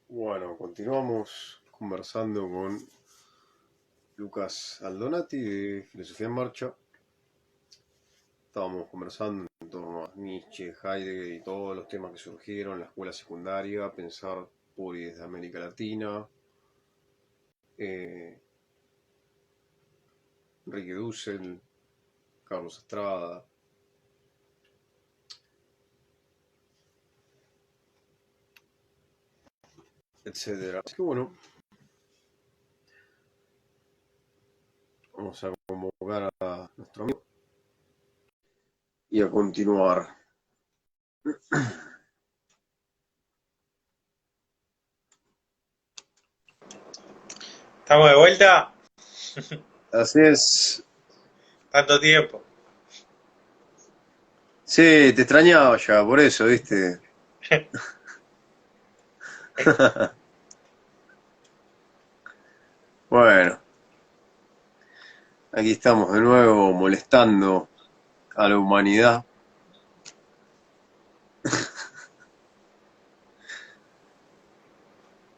Bueno, continuamos conversando con Lucas Aldonati de Filosofía en Marcha. Estábamos conversando en torno a Nietzsche, Heidegger y todos los temas que surgieron en la escuela secundaria, pensar por y desde América Latina, eh, Enrique Dussel, Carlos Estrada, etcétera. Así que bueno, vamos a convocar a nuestro amigo y a continuar. ¿Estamos de vuelta? Así es. Tanto tiempo. Sí, te extrañaba ya, por eso, ¿viste? Bueno, aquí estamos de nuevo molestando a la humanidad.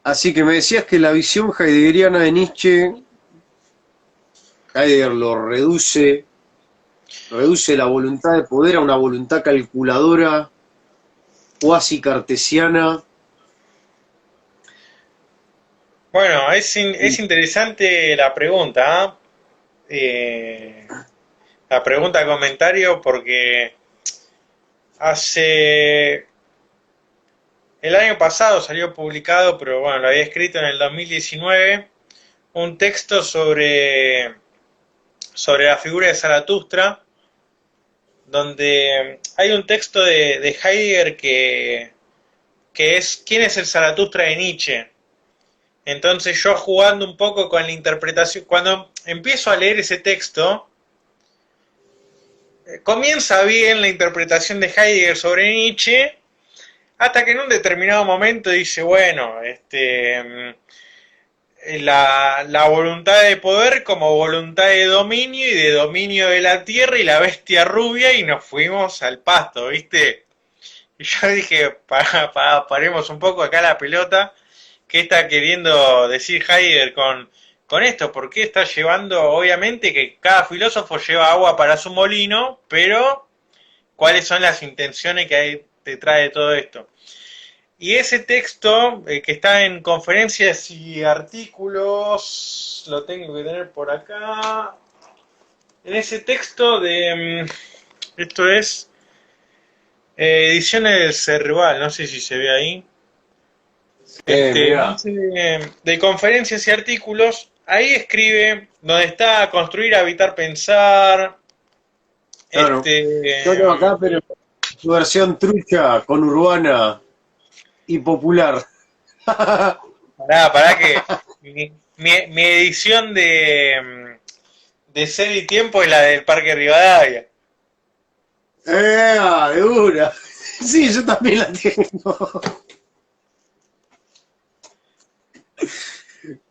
Así que me decías que la visión heideggeriana de Nietzsche, Heidegger lo reduce la voluntad de poder a una voluntad calculadora, cuasi cartesiana. Bueno, es interesante la pregunta, ¿ah? La pregunta comentario porque hace... El año pasado salió publicado, pero bueno, lo había escrito en el 2019, un texto sobre la figura de Zaratustra, donde hay un texto de Heidegger que es ¿quién es el Zaratustra de Nietzsche? Entonces yo jugando un poco con la interpretación, cuando empiezo a leer ese texto, comienza bien la interpretación de Heidegger sobre Nietzsche, hasta que en un determinado momento dice, bueno, la voluntad de poder como voluntad de dominio y de dominio de la tierra y la bestia rubia y nos fuimos al pasto, ¿viste? Y yo dije, paremos un poco acá la pelota. ¿Qué está queriendo decir Heidegger con esto? ¿Por qué está llevando, obviamente, que cada filósofo lleva agua para su molino, pero cuáles son las intenciones que hay detrás de todo esto? Y ese texto, que está en conferencias y artículos, lo tengo que tener por acá. En ese texto esto es Ediciones del Cerval, no sé si se ve ahí. Mirá, De conferencias y artículos, ahí escribe donde está construir, habitar, pensar. claro. Este, Yo tengo acá, pero su versión trucha, conurbana y popular. pará que mi edición de Sed y Tiempo es la del Parque Rivadavia. De una. Sí, yo también la tengo.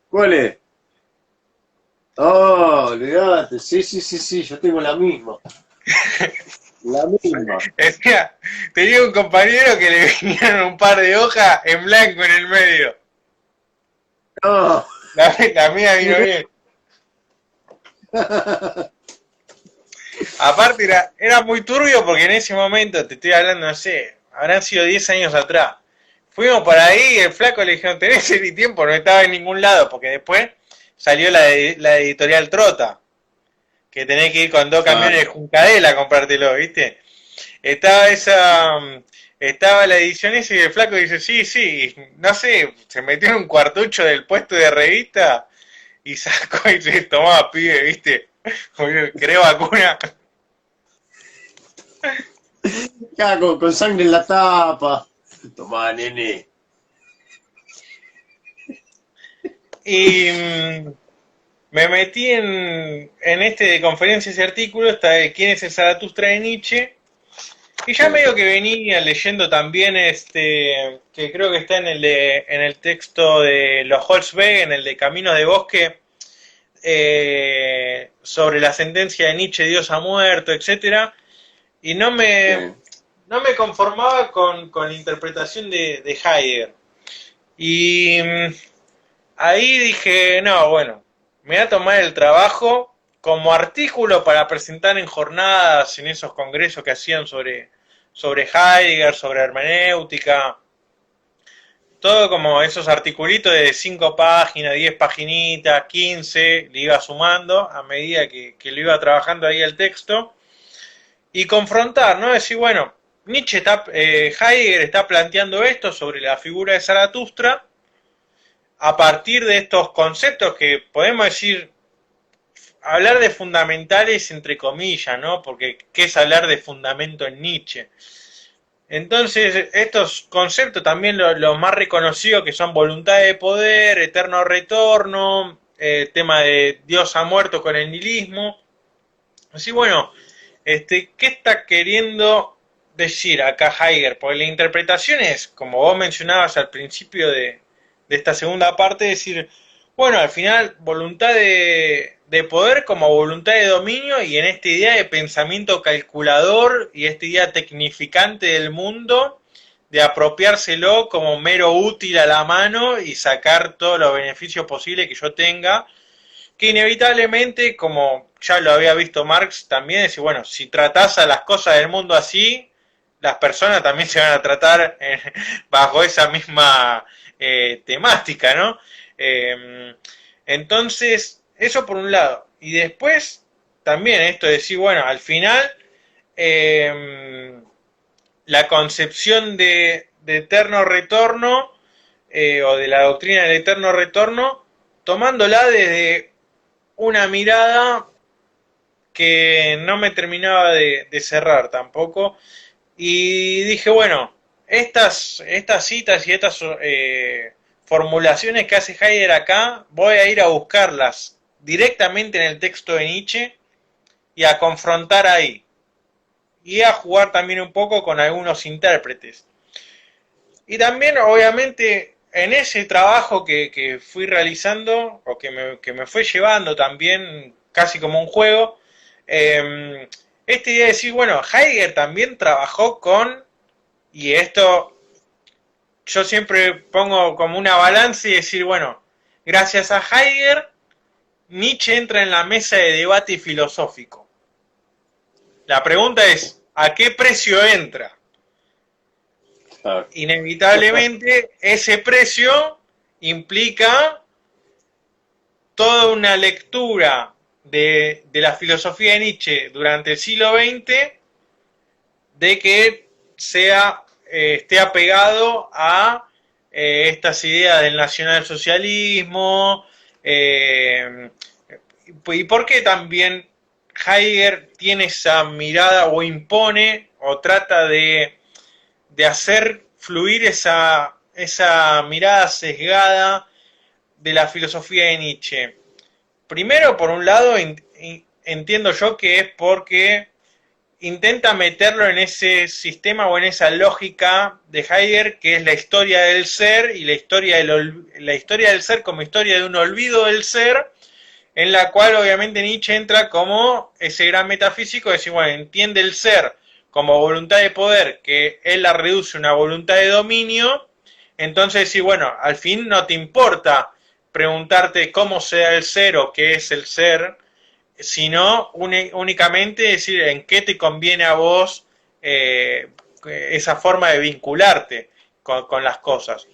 ¿Cuál es? Oh, olvidate. Sí, sí, sí, sí, yo tengo la misma. La misma. Decía, tenía un compañero que le vinieron un par de hojas en blanco en el medio. No. La mía vino bien. Aparte era muy turbio porque en ese momento, te estoy hablando, no sé, habrán sido 10 años atrás. Fuimos por ahí y el flaco le dijeron, tenés el tiempo, no estaba en ningún lado, porque después salió la editorial Trota, que tenés que ir con dos Claro. camiones de Juncadela a comprártelo, ¿viste? Estaba estaba la edición esa y el flaco dice, sí, sí, no sé, se metió en un cuartucho del puesto de revista y sacó y se tomaba pibe, ¿viste? ¿Querés vacuna? Ya, con sangre en la tapa. Tomá, nene. Y me metí en este de conferencias y artículos, está de quién es el Zaratustra de Nietzsche, y ya Sí. medio que venía leyendo también que creo que está en el texto de los Holzweg, en el de Caminos de Bosque, sobre la sentencia de Nietzsche, Dios ha muerto, etcétera, y Sí. no me conformaba con la interpretación de Heidegger. Y ahí dije, no, bueno, me voy a tomar el trabajo como artículo para presentar en jornadas, en esos congresos que hacían sobre Heidegger, sobre hermenéutica, todo como esos articulitos de 5 páginas, 10 paginitas, 15, le iba sumando a medida que lo iba trabajando ahí el texto, y confrontar, ¿no? Decir, bueno, Heidegger está planteando esto sobre la figura de Zaratustra a partir de estos conceptos que podemos decir, hablar de fundamentales entre comillas, ¿no? Porque ¿qué es hablar de fundamento en Nietzsche? Entonces, estos conceptos también los más reconocidos que son voluntad de poder, eterno retorno, tema de Dios ha muerto con el nihilismo. Así, bueno, ¿qué está queriendo decir acá Heidegger? Porque la interpretación es, como vos mencionabas al principio de esta segunda parte, decir, bueno, al final, voluntad de poder como voluntad de dominio y en esta idea de pensamiento calculador y esta idea tecnificante del mundo, de apropiárselo como mero útil a la mano y sacar todos los beneficios posibles que yo tenga, que inevitablemente, como ya lo había visto Marx, también es, bueno, si tratás a las cosas del mundo así, las personas también se van a tratar bajo esa misma temática, ¿no? Entonces, eso por un lado. Y después, también esto de decir, bueno, al final, la concepción de eterno retorno, o de la doctrina del eterno retorno, tomándola desde una mirada que no me terminaba de cerrar tampoco. Y dije, bueno, estas citas y estas formulaciones que hace Heidegger acá, voy a ir a buscarlas directamente en el texto de Nietzsche y a confrontar ahí. Y a jugar también un poco con algunos intérpretes. Y también, obviamente, en ese trabajo que fui realizando, o que me fue llevando también casi como un juego, esta idea de decir, bueno, Heidegger también trabajó con, y esto yo siempre pongo como una balanza y decir, bueno, gracias a Heidegger, Nietzsche entra en la mesa de debate filosófico. La pregunta es, ¿a qué precio entra? Inevitablemente, ese precio implica toda una lectura de la filosofía de Nietzsche durante el siglo XX de que esté apegado a estas ideas del nacionalsocialismo, y por qué también Heidegger tiene esa mirada o impone o trata de hacer fluir esa mirada sesgada de la filosofía de Nietzsche. Primero, por un lado, entiendo yo que es porque intenta meterlo en ese sistema o en esa lógica de Heidegger, que es la historia del ser y la historia del ser como historia de un olvido del ser, en la cual obviamente Nietzsche entra como ese gran metafísico de decir, bueno, entiende el ser como voluntad de poder, que él la reduce a una voluntad de dominio, entonces decir, bueno, al fin no te importa preguntarte cómo sea el ser o qué es el ser, sino únicamente decir en qué te conviene a vos esa forma de vincularte con las cosas.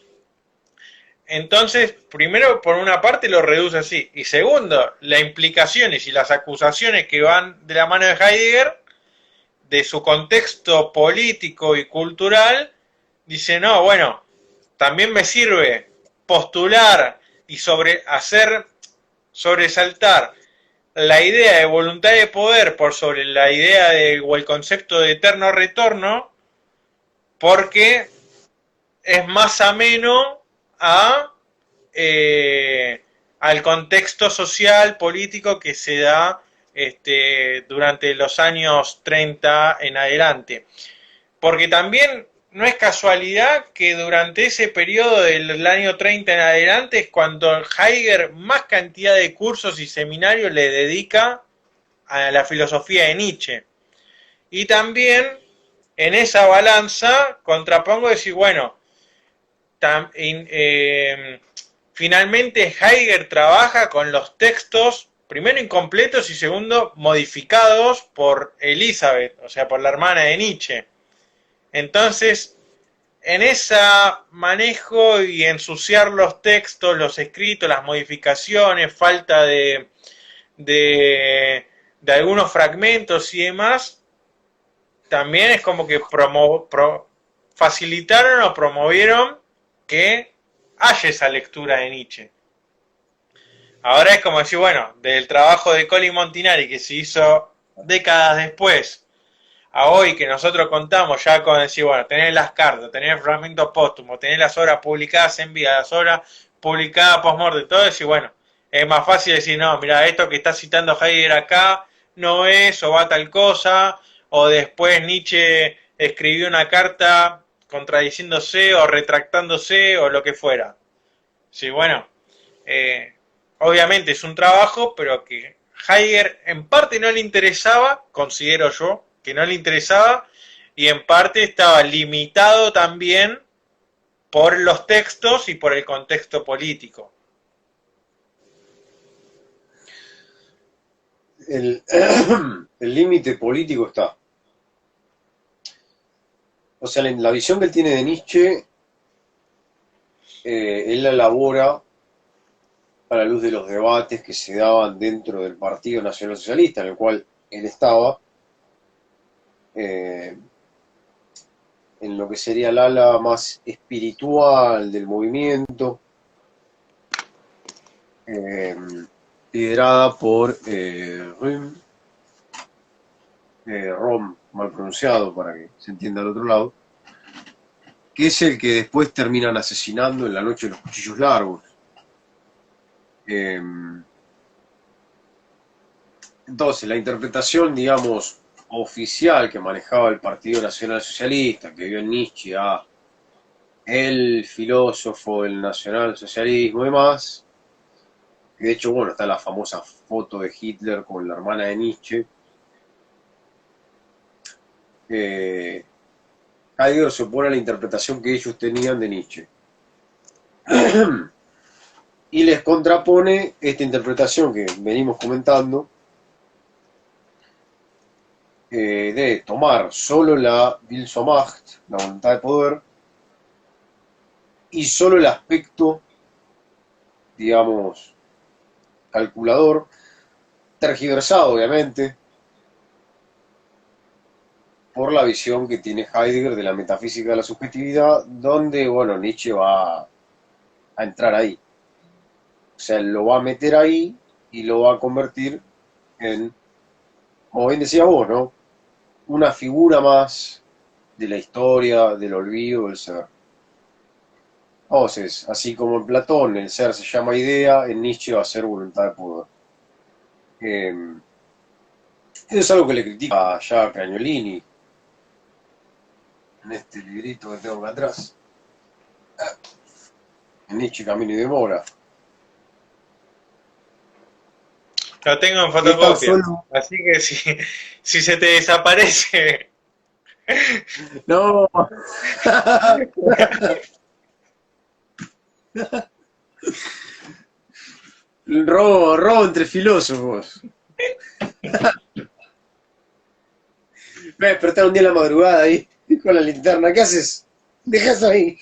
Entonces, primero, por una parte lo reduce así, y segundo, las implicaciones y las acusaciones que van de la mano de Heidegger, de su contexto político y cultural, dice, no, bueno, también me sirve postular y sobresaltar la idea de voluntad de poder por sobre la idea o el concepto de eterno retorno, porque es más ameno al contexto social, político que se da durante los años 30 en adelante. Porque también no es casualidad que durante ese periodo del año 30 en adelante es cuando Heidegger más cantidad de cursos y seminarios le dedica a la filosofía de Nietzsche. Y también en esa balanza contrapongo decir, bueno, finalmente Heidegger trabaja con los textos, primero incompletos y segundo modificados por Elizabeth, o sea, por la hermana de Nietzsche. Entonces, en ese manejo y ensuciar los textos, los escritos, las modificaciones, falta de algunos fragmentos y demás, también es como que facilitaron o promovieron que haya esa lectura de Nietzsche. Ahora es como decir, bueno, del trabajo de Colin Montinari que se hizo décadas después a hoy que nosotros contamos ya con decir, bueno, tener las cartas, tener el fragmento póstumo, tener las obras publicadas en vida, las obras publicadas post-mortem, todo eso, y bueno, es más fácil decir, no, mira, esto que está citando Heidegger acá no es, o va tal cosa, o después Nietzsche escribió una carta contradiciéndose o retractándose o lo que fuera. Sí, bueno, obviamente es un trabajo, pero que Heidegger en parte no le interesaba, considero yo, que no le interesaba, y en parte estaba limitado también por los textos y por el contexto político. El límite político está. O sea, la visión que él tiene de Nietzsche, él la elabora a la luz de los debates que se daban dentro del Partido Nacional Socialista, en el cual él estaba, en lo que sería el ala más espiritual del movimiento, liderada por Rom, mal pronunciado para que se entienda al otro lado, que es el que después terminan asesinando en la noche de los cuchillos largos. Entonces, la interpretación, digamos, oficial que manejaba el Partido Nacional Socialista, que vio en Nietzsche a el filósofo del nacionalsocialismo y demás, que de hecho, bueno, está la famosa foto de Hitler con la hermana de Nietzsche. Heidegger se opone a la interpretación que ellos tenían de Nietzsche. Y les contrapone esta interpretación que venimos comentando, de tomar solo la Will zur Macht, la voluntad de poder, y solo el aspecto, digamos, calculador, tergiversado obviamente, por la visión que tiene Heidegger de la metafísica de la subjetividad, donde, bueno, Nietzsche va a entrar ahí. O sea, lo va a meter ahí y lo va a convertir en, como bien decía vos, ¿no? Una figura más de la historia, del olvido, del ser. Entonces, así como en Platón el ser se llama idea, en Nietzsche va a ser voluntad de poder. Eso es algo que le critica a Jacques Cagnolini en este librito que tengo acá atrás. En Nietzsche, Camino y Demora. Lo tengo en fotocopia, así que si se te desaparece... No. Robo entre filósofos. Me desperté un día en la madrugada ahí con la linterna. ¿Qué haces? Dejas ahí.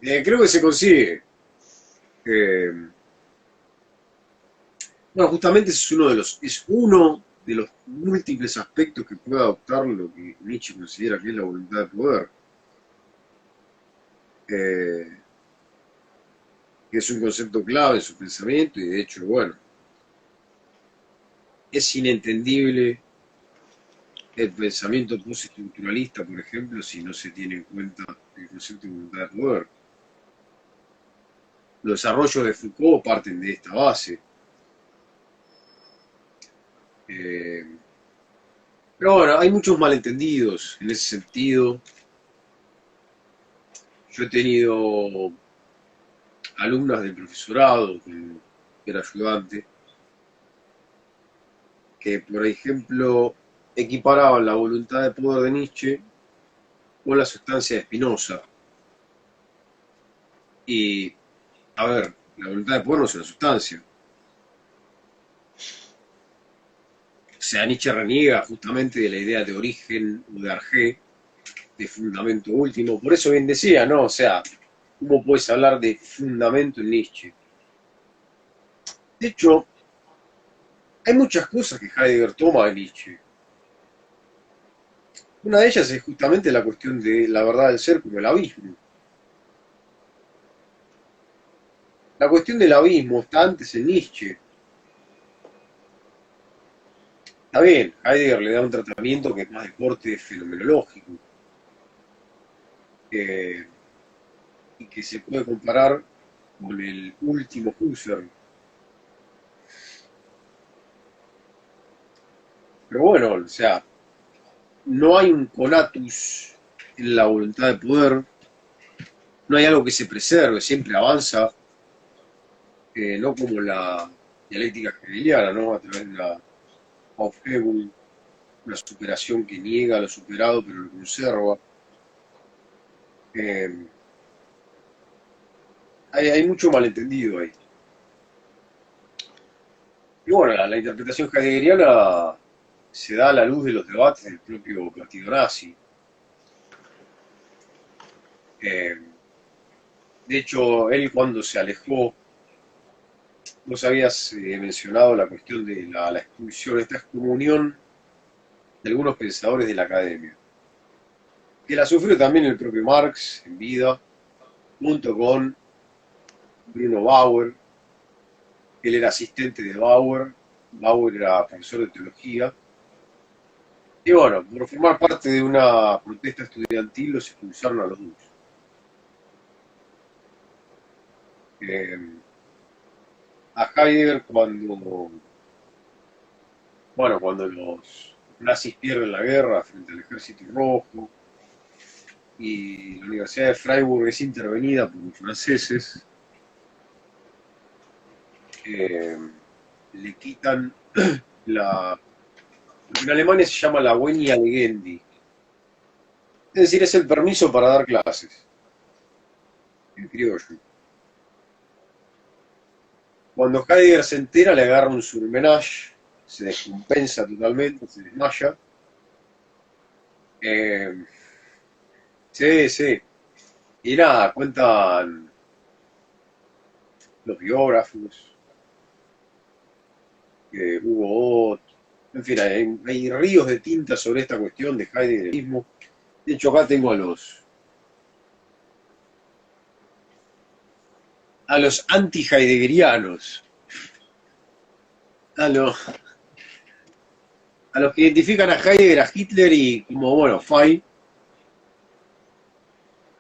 Creo que se consigue. Bueno, justamente ese es uno de los múltiples aspectos que puede adoptar lo que Nietzsche considera que es la voluntad de poder. Que es un concepto clave en su pensamiento y de hecho, bueno, es inentendible el pensamiento postestructuralista, por ejemplo, si no se tiene en cuenta el concepto de voluntad de poder. Los desarrollos de Foucault parten de esta base. Pero bueno, hay muchos malentendidos en ese sentido. Yo he tenido alumnas del profesorado, que era ayudante, que por ejemplo equiparaban la voluntad de poder de Nietzsche con la sustancia de Spinoza. Y, a ver, la voluntad de poder no es una sustancia. O sea, Nietzsche reniega justamente de la idea de origen o de arjé, de fundamento último. Por eso bien decía, ¿no? O sea, ¿cómo puedes hablar de fundamento en Nietzsche? De hecho, hay muchas cosas que Heidegger toma de Nietzsche. Una de ellas es justamente la cuestión de la verdad del ser como el abismo. La cuestión del abismo está antes en Nietzsche. Está bien, Heidegger le da un tratamiento que es más de corte fenomenológico, eh, y que se puede comparar con el último Husserl. Pero bueno, o sea, no hay un conatus en la voluntad de poder, no hay algo que se preserve, siempre avanza, no como la dialéctica hegeliana, ¿no? A través de la Aufhebung, una superación que niega lo superado pero lo conserva. Eh, hay mucho malentendido ahí. Y bueno, la interpretación heideggeriana se da a la luz de los debates del propio partido nazi. Eh, de hecho, él cuando se alejó, vos habías mencionado la cuestión de la expulsión, esta excomunión de algunos pensadores de la academia, que la sufrió también el propio Marx en vida, junto con Bruno Bauer. Él era asistente de Bauer, Bauer era profesor de teología, y bueno, por formar parte de una protesta estudiantil los expulsaron a los dos. Eh, a Heidegger cuando los nazis pierden la guerra frente al ejército rojo y la Universidad de Freiburg es intervenida por los franceses, le quitan lo que en Alemania se llama la Venia Legendi, es decir, es el permiso para dar clases en criollo. Cuando Heidegger se entera, le agarra un surmenage, se descompensa totalmente, se desmaya. Eh, sí, sí. Y nada, cuentan los biógrafos, Hugo Ott, en fin, hay ríos de tinta sobre esta cuestión de Heidegger mismo. De hecho, acá tengo a los anti-heideggerianos, a los, a los que identifican a Heidegger, a Hitler y como, bueno, Fay,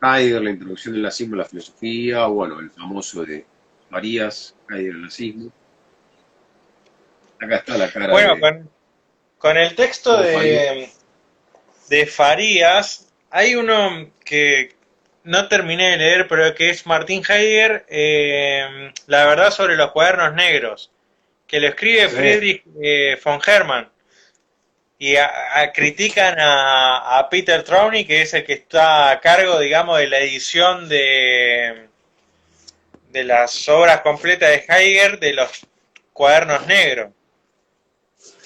Heidegger, la introducción del nazismo a la filosofía, bueno, el famoso de Marías, Heidegger, el nazismo. Acá está la cara Bueno, con el texto de Farías. de Farías, hay uno que no terminé de leer, pero que es Martín Heidegger, La verdad sobre los cuadernos negros, que lo escribe Sí, Friedrich von Hermann. Y critican a Peter Trauny, que es el que está a cargo, digamos, de la edición de las obras completas de Heidegger de los cuadernos negros.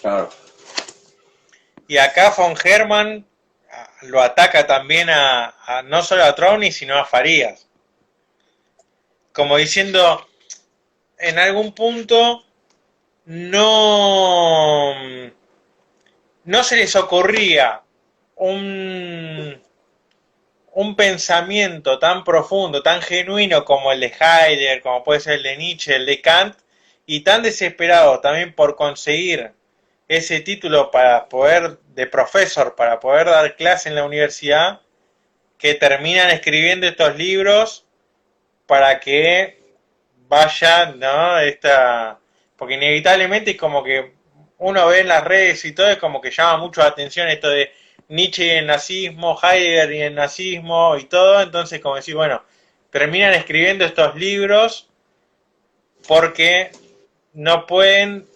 claro. Y acá von Hermann lo ataca también no solo a Trauny, sino a Farías. Como diciendo, en algún punto no, no se les ocurría un pensamiento tan profundo, tan genuino como el de Heidegger, como puede ser el de Nietzsche, el de Kant, y tan desesperado también por conseguir ese título para poder, de profesor, para poder dar clase en la universidad, que terminan escribiendo estos libros para que vaya, ¿no? Porque inevitablemente es como que uno ve en las redes y todo, es como que llama mucho la atención esto de Nietzsche y el nazismo, Heidegger y el nazismo y todo, entonces como decir, bueno, terminan escribiendo estos libros porque no pueden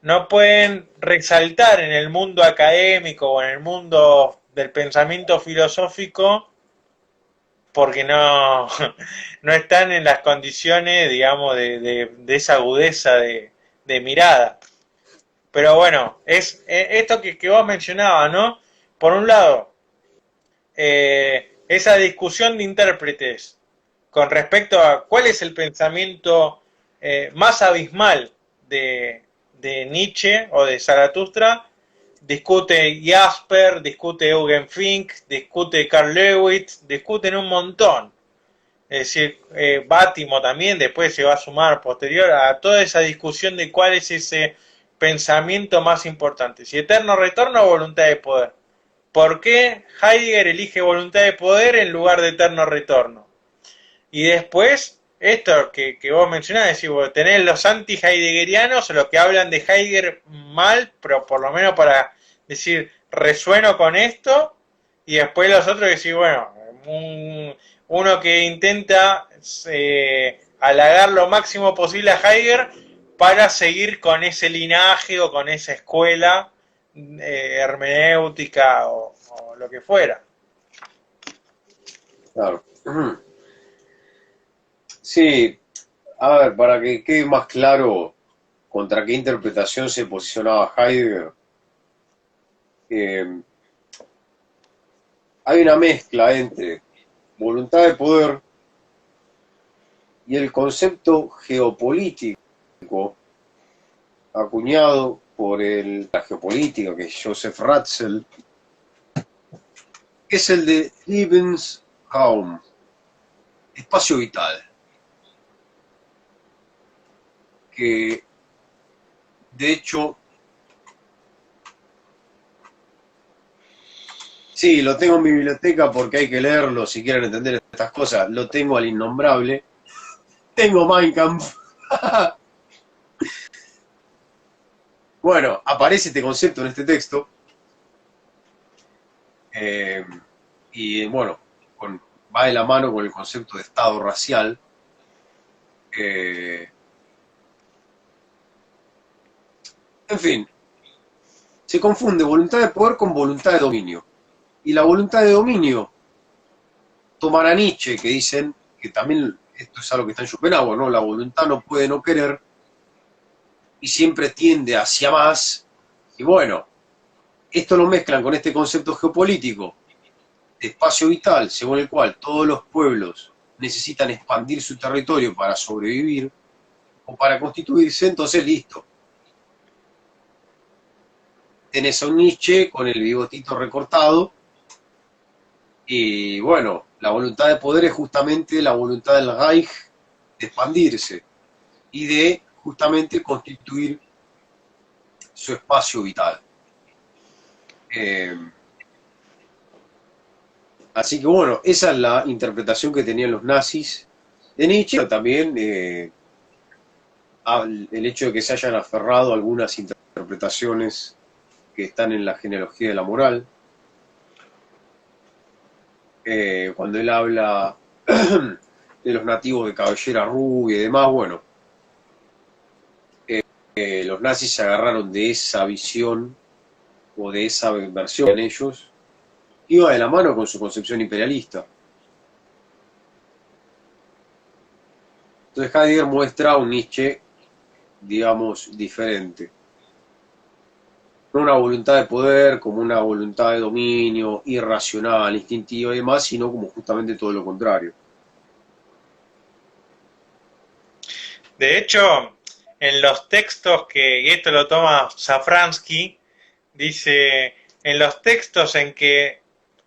no pueden resaltar en el mundo académico o en el mundo del pensamiento filosófico porque no, no están en las condiciones, digamos, de esa agudeza de mirada. Pero bueno, es esto que vos mencionabas, ¿no? Por un lado, esa discusión de intérpretes con respecto a cuál es el pensamiento más abismal de Nietzsche o de Zaratustra, discute Jasper, discute Eugen Fink, discute Carl Lewis, discuten un montón. Es decir, Bátimo también después se va a sumar posterior a toda esa discusión de cuál es ese pensamiento más importante. Si eterno retorno o voluntad de poder. ¿Por qué Heidegger elige voluntad de poder en lugar de eterno retorno? Y después, esto que vos mencionás, es decir, vos tenés los anti-heideggerianos, los que hablan de Heidegger mal, pero por lo menos para decir, resueno con esto, y después los otros que decís, bueno, uno que intenta halagar lo máximo posible a Heidegger para seguir con ese linaje o con esa escuela hermenéutica o lo que fuera. Claro. Sí, a ver, para que quede más claro contra qué interpretación se posicionaba Heidegger, eh, hay una mezcla entre voluntad de poder y el concepto geopolítico acuñado por la geopolítica, que es Joseph Ratzel, que es el de Lebensraum, espacio vital, que de hecho, sí, lo tengo en mi biblioteca porque hay que leerlo si quieren entender estas cosas, lo tengo al innombrable, tengo Mein Kampf. Bueno, aparece este concepto en este texto, eh, y bueno, va de la mano con el concepto de Estado racial. eh, en fin, se confunde voluntad de poder con voluntad de dominio. Y la voluntad de dominio, toman a Nietzsche, que dicen que también esto es algo que está en Schopenhauer, ¿no? La voluntad no puede no querer y siempre tiende hacia más. Y bueno, esto lo mezclan con este concepto geopolítico de espacio vital, según el cual todos los pueblos necesitan expandir su territorio para sobrevivir o para constituirse, entonces listo. Tenés a un Nietzsche con el bigotito recortado y bueno, la voluntad de poder es justamente la voluntad del Reich de expandirse y de justamente constituir su espacio vital. Eh, Así que bueno, esa es la interpretación que tenían los nazis de Nietzsche, pero también el hecho de que se hayan aferrado a algunas interpretaciones que están en la genealogía de la moral. Cuando él habla de los nativos de cabellera rubia y demás, bueno, los nazis se agarraron de esa visión o de esa versión en ellos, iba de la mano con su concepción imperialista. Entonces Heidegger muestra un Nietzsche, digamos, diferente. No una voluntad de poder como una voluntad de dominio, irracional, instintiva y demás, sino como justamente todo lo contrario. De hecho, en los textos y esto lo toma Safransky, dice, en los textos en que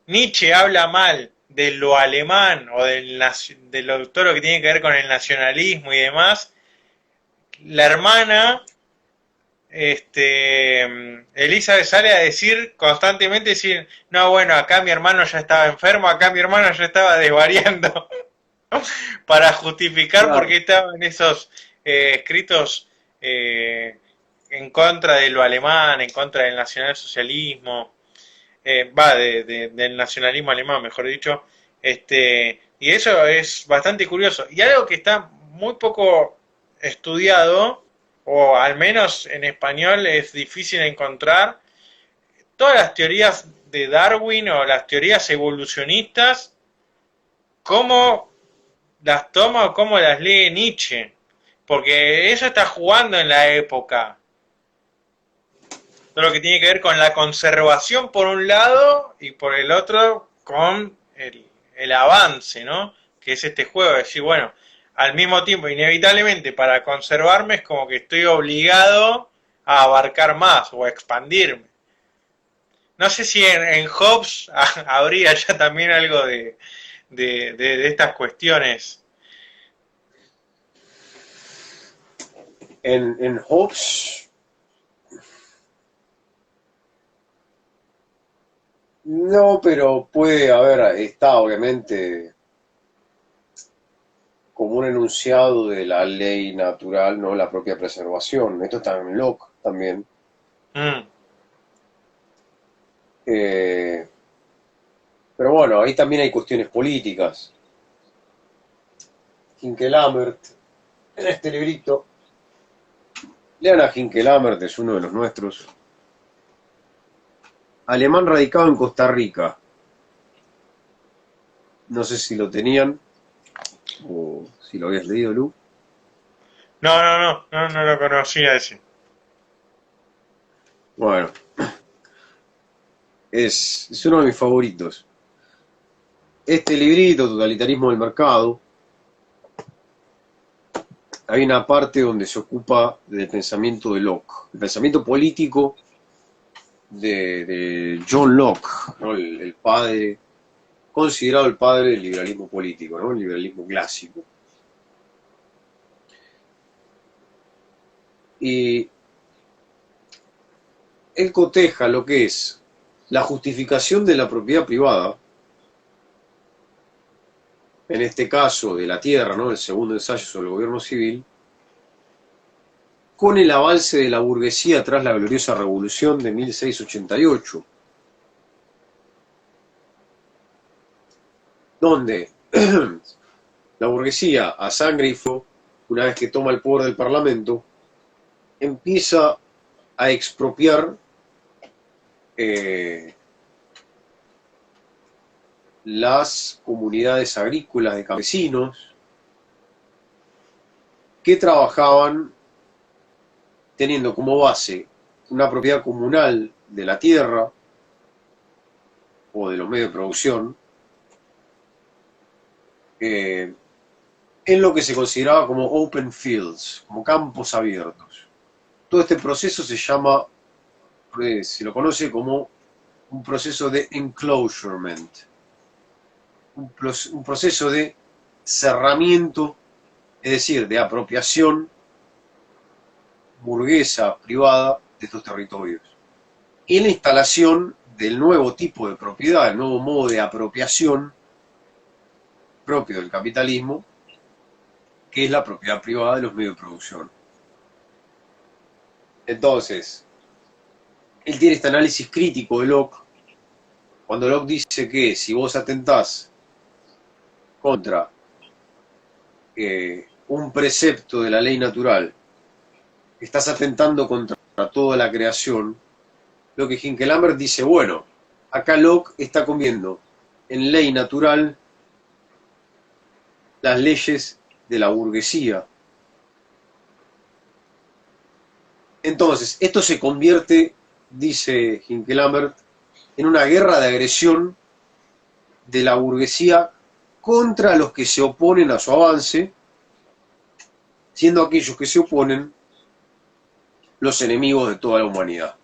Nietzsche habla mal de lo alemán o de todo lo que tiene que ver con el nacionalismo y demás, la hermana Elizabeth sale a decir constantemente, decir, no, bueno, acá mi hermano ya estaba enfermo, acá mi hermano ya estaba desvariando, para justificar por qué Claro. estaban esos escritos en contra de lo alemán, en contra del nacionalsocialismo, del nacionalismo alemán, mejor dicho, y eso es bastante curioso. Y algo que está muy poco estudiado o al menos en español es difícil encontrar, todas las teorías de Darwin o las teorías evolucionistas, cómo las toma o cómo las lee Nietzsche. Porque eso está jugando en la época. Todo lo que tiene que ver con la conservación por un lado y por el otro con el avance, ¿no? Que es este juego, de decir, bueno, al mismo tiempo, inevitablemente, para conservarme es como que estoy obligado a abarcar más o a expandirme. No sé si en Hobbes habría ya también algo de estas cuestiones. En Hobbes, no, pero puede haber, está obviamente como un enunciado de la ley natural, ¿no? La propia preservación. Esto está en Locke también. Mm. Eh, pero bueno, ahí también hay cuestiones políticas. Hinkelamert, en este librito, lean a Hinkelamert, es uno de los nuestros. Alemán radicado en Costa Rica. No sé si lo tenían o si lo habías leído, Lu. No lo conocía ese. Bueno, es uno de mis favoritos. Este librito, Totalitarismo del Mercado, hay una parte donde se ocupa del pensamiento de Locke, el pensamiento político de John Locke, ¿no? El padre, considerado el padre del liberalismo político, ¿no? El liberalismo clásico. Y él coteja lo que es la justificación de la propiedad privada, en este caso de la tierra, ¿no? El segundo ensayo sobre el gobierno civil, con el avance de la burguesía tras la gloriosa revolución de 1688, donde la burguesía, a sangre y fuego, una vez que toma el poder del Parlamento, empieza a expropiar las comunidades agrícolas de campesinos que trabajaban teniendo como base una propiedad comunal de la tierra o de los medios de producción, en lo que se consideraba como open fields, como campos abiertos. Todo este proceso se llama, se lo conoce como un proceso de enclosement, un proceso de cerramiento, es decir, de apropiación burguesa privada de estos territorios. Y la instalación del nuevo tipo de propiedad, el nuevo modo de apropiación propio del capitalismo, que es la propiedad privada de los medios de producción. Entonces, él tiene este análisis crítico de Locke, cuando Locke dice que si vos atentás contra un precepto de la ley natural, estás atentando contra toda la creación, lo que Hinkelhammer dice, bueno, acá Locke está comiendo en ley natural las leyes de la burguesía. Entonces, esto se convierte, dice Hinkelhammer, en una guerra de agresión de la burguesía contra los que se oponen a su avance, siendo aquellos que se oponen los enemigos de toda la humanidad.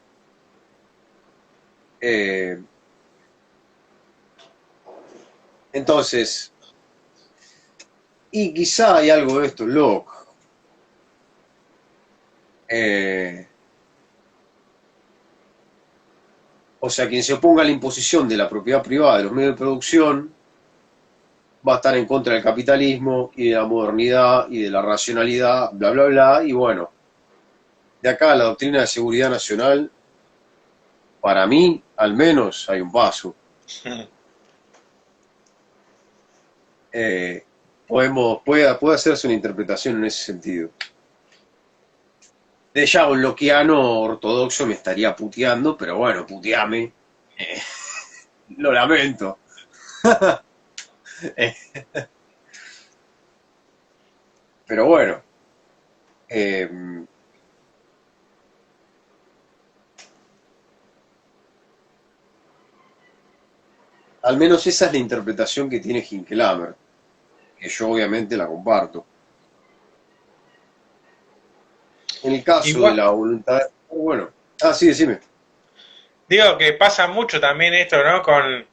Entonces, y quizá hay algo de esto en Locke. O sea, quien se oponga a la imposición de la propiedad privada de los medios de producción va a estar en contra del capitalismo y de la modernidad y de la racionalidad, bla, bla, bla. Y bueno, de acá a la doctrina de seguridad nacional, para mí, al menos, hay un paso. Puede hacerse una interpretación en ese sentido. De ya un loquiano ortodoxo me estaría puteando, pero bueno, puteame. Eh, lo lamento. Eh, pero bueno, eh, al menos esa es la interpretación que tiene Hinkelamer, que yo obviamente la comparto. En el caso de Igual, la voluntad, bueno, ah, sí, decime. digo que pasa mucho también esto, ¿no? Con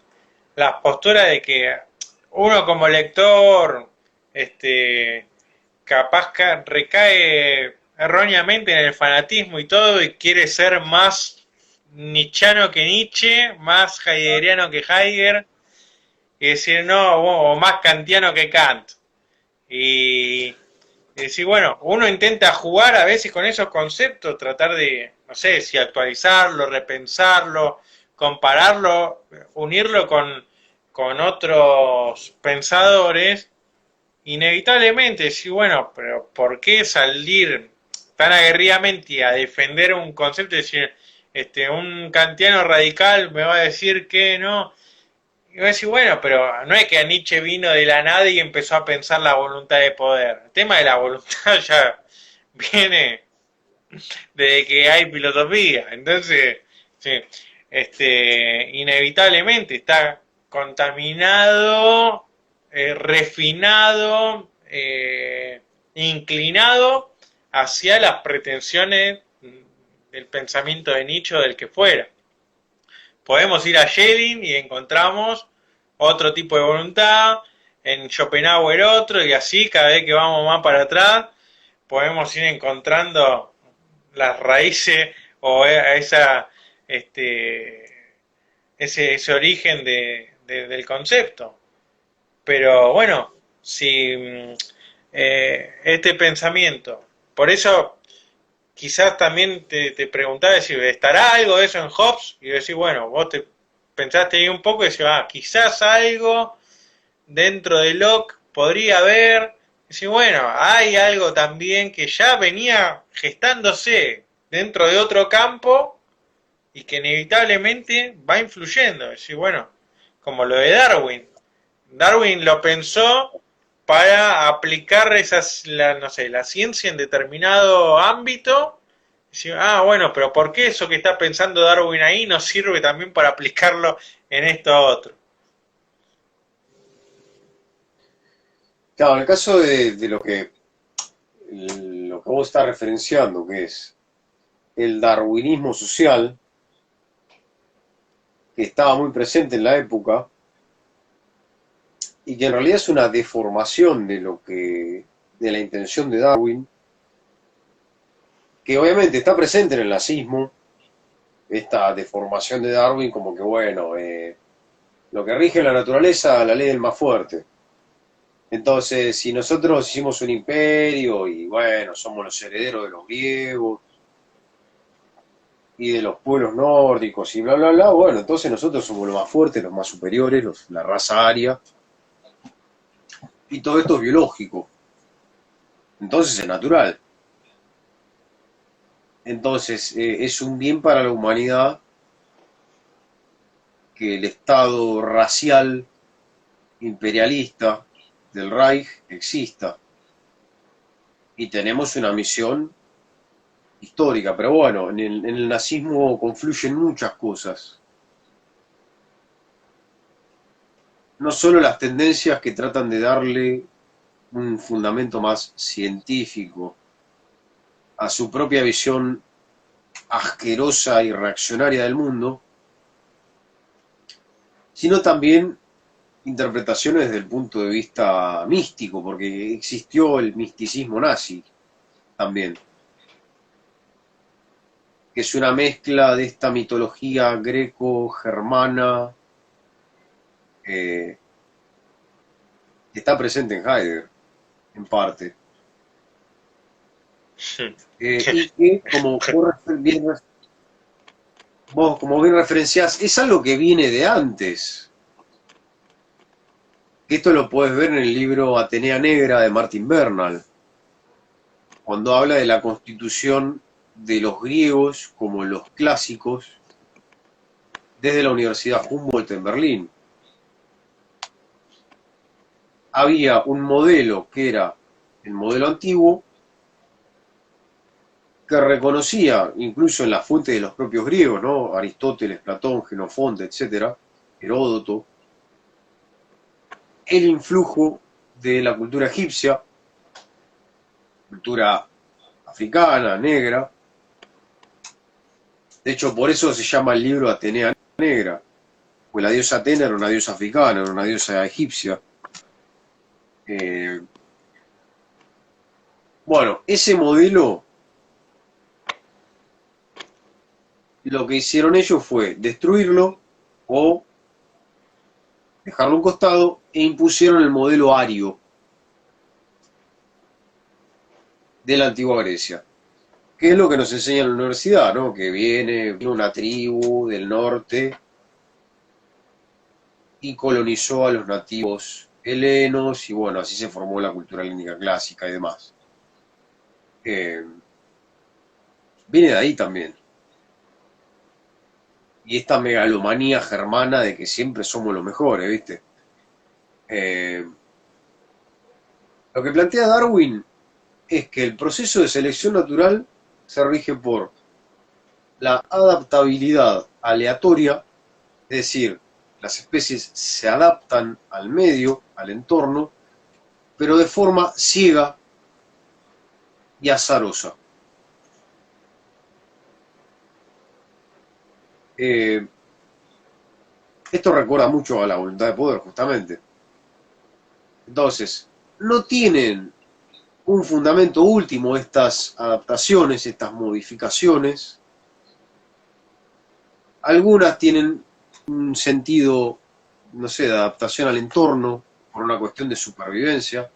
las posturas de que uno como lector, este, capaz que recae erróneamente en el fanatismo y todo y quiere ser más nichano que Nietzsche, más heideggeriano que Heidegger, y decir no, o más kantiano que Kant. Y decir, bueno, uno intenta jugar a veces con esos conceptos, tratar de, no sé, si actualizarlo, repensarlo, compararlo, unirlo con otros pensadores, inevitablemente, sí, bueno, pero ¿por qué salir tan aguerridamente a defender un concepto y decir, un kantiano radical me va a decir que no? Y voy a decir, bueno, pero no es que Nietzsche vino de la nada y empezó a pensar la voluntad de poder. El tema de la voluntad ya viene desde que hay filosofía. Entonces, sí, inevitablemente está contaminado, refinado, inclinado hacia las pretensiones del pensamiento de Nietzsche o del que fuera. Podemos ir a Schelling y encontramos otro tipo de voluntad, en Schopenhauer otro, y así cada vez que vamos más para atrás podemos ir encontrando las raíces o esa, este, ese origen del concepto. Pero bueno, si este pensamiento, por eso quizás también te preguntaba si estará algo de eso en Hobbes y decís, bueno, vos te pensaste ahí un poco y decís, quizás algo dentro de Locke podría haber, y decís, bueno, hay algo también que ya venía gestándose dentro de otro campo y que inevitablemente va influyendo. Es decir, bueno, como lo de Darwin. Darwin lo pensó para aplicar no sé, la ciencia en determinado ámbito. Bueno, pero ¿por qué eso que está pensando Darwin ahí no sirve también para aplicarlo en esto otro? Claro, en el caso de lo que vos estás referenciando, que es el darwinismo social, que estaba muy presente en la época, y que en realidad es una deformación de la intención de Darwin, que obviamente está presente en el nazismo, esta deformación de Darwin como que, bueno, lo que rige la naturaleza, la ley del más fuerte. Entonces, si nosotros hicimos un imperio y bueno, somos los herederos de los griegos y de los pueblos nórdicos y bla, bla, bla, bueno, entonces nosotros somos los más fuertes, los más superiores, la raza aria, y todo esto es biológico. Entonces es natural. Entonces es un bien para la humanidad que el estado racial imperialista del Reich exista. Y tenemos una misión histórica, pero bueno, en el nazismo confluyen muchas cosas. No solo las tendencias que tratan de darle un fundamento más científico a su propia visión asquerosa y reaccionaria del mundo, sino también interpretaciones desde el punto de vista místico, porque existió el misticismo nazi también, que es una mezcla de esta mitología greco-germana que está presente en Heidegger, en parte. Y que, como vos como bien referenciás, es algo que viene de antes. Esto lo puedes ver en el libro Atenea Negra de Martin Bernal, cuando habla de la constitución de los griegos como los clásicos desde la Universidad Humboldt en Berlín. Había un modelo que era el modelo antiguo, que reconocía, incluso en las fuentes de los propios griegos, ¿no? Aristóteles, Platón, Jenofonte, etcétera, Heródoto, el influjo de la cultura egipcia, cultura africana, negra. De hecho, por eso se llama el libro Atenea Negra, pues la diosa Atena era una diosa africana, era una diosa egipcia. Bueno, ese modelo, lo que hicieron ellos fue destruirlo o dejarlo a un costado e impusieron el modelo ario de la antigua Grecia, que es lo que nos enseña en la universidad, ¿no? Que viene una tribu del norte y colonizó a los nativos helenos y bueno, así se formó la cultura helénica clásica y demás. Viene de ahí también. Y esta megalomanía germana de que siempre somos los mejores, ¿viste? Lo que plantea Darwin es que el proceso de selección natural se rige por la adaptabilidad aleatoria, es decir, las especies se adaptan al medio, al entorno, pero de forma ciega y azarosa. Esto recuerda mucho a la voluntad de poder, justamente. Entonces, no tienen un fundamento último estas adaptaciones, estas modificaciones. Algunas tienen un sentido, no sé, de adaptación al entorno, por una cuestión de supervivencia.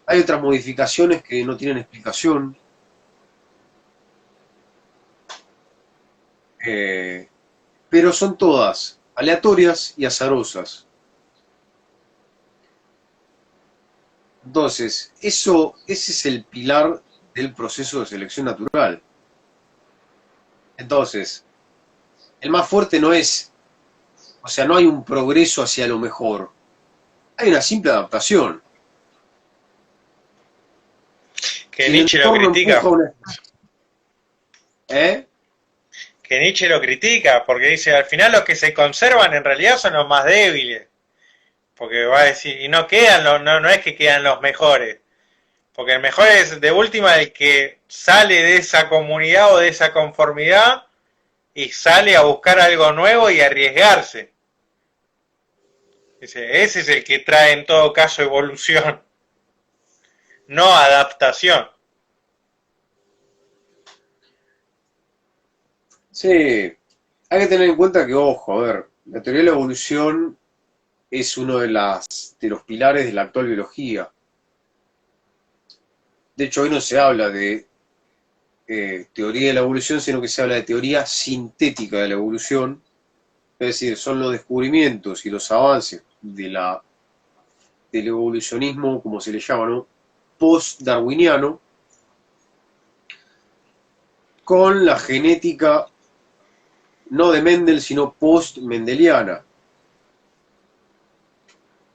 Hay otras modificaciones que no tienen explicación. Pero son todas aleatorias y azarosas. Entonces, ese es el pilar del proceso de selección natural. Entonces, el más fuerte no es, o sea, no hay un progreso hacia lo mejor. Hay una simple adaptación. Que Si el Nietzsche lo entorno empuja critica. una... ¿Eh? Que Nietzsche lo critica, porque dice, al final los que se conservan en realidad son los más débiles. Porque va a decir, y no quedan no es que quedan los mejores. Porque el mejor es de última el que sale de esa comunidad o de esa conformidad y sale a buscar algo nuevo y arriesgarse. Dice, ese es el que trae en todo caso evolución, no adaptación. Sí, hay que tener en cuenta que, ojo, a ver, la teoría de la evolución es uno de los pilares de la actual biología. De hecho, hoy no se habla de teoría de la evolución, sino que se habla de teoría sintética de la evolución, es decir, son los descubrimientos y los avances del evolucionismo, como se le llama, ¿no? Post-darwiniano, con la genética no de Mendel, sino post-mendeliana.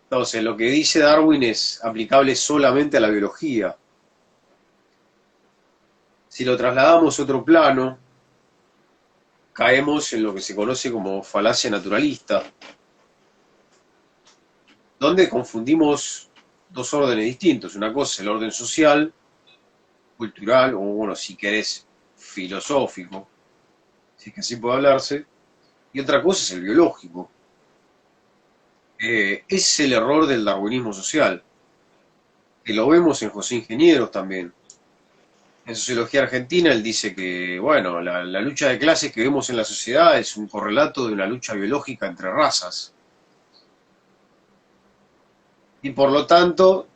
Entonces, lo que dice Darwin es aplicable solamente a la biología. Si lo trasladamos a otro plano, caemos en lo que se conoce como falacia naturalista, donde confundimos dos órdenes distintos. Una cosa es el orden social, cultural, o bueno, si querés, filosófico, si es que así puede hablarse, y otra cosa es el biológico. Es el error del darwinismo social, que lo vemos en José Ingenieros también. En Sociología Argentina él dice que, bueno, la lucha de clases que vemos en la sociedad es un correlato de una lucha biológica entre razas. Y por lo tanto,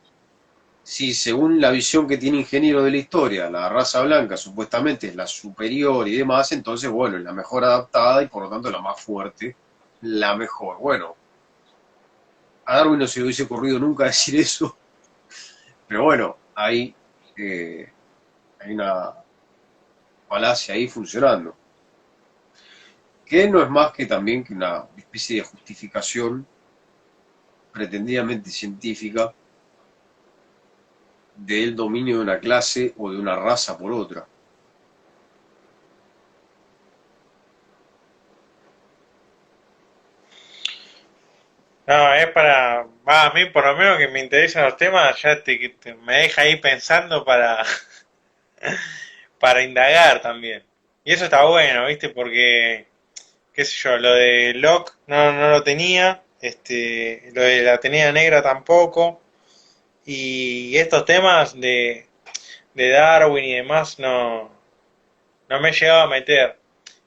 si según la visión que tiene Ingeniero de la historia, la raza blanca supuestamente es la superior y demás, entonces, bueno, es la mejor adaptada y por lo tanto la más fuerte, la mejor. Bueno, a Darwin no se le hubiese ocurrido nunca decir eso, pero bueno, hay una falacia ahí funcionando, que no es más que también que una especie de justificación pretendidamente científica del dominio de una clase o de una raza por otra. No, es para, va, a mí por lo menos que me interesan los temas, ya me deja ahí pensando para indagar también. Y eso está bueno, ¿viste? Porque, qué sé yo, lo de Locke no lo tenía, lo de la tenida negra tampoco, y estos temas de Darwin y demás no me llegaba a meter.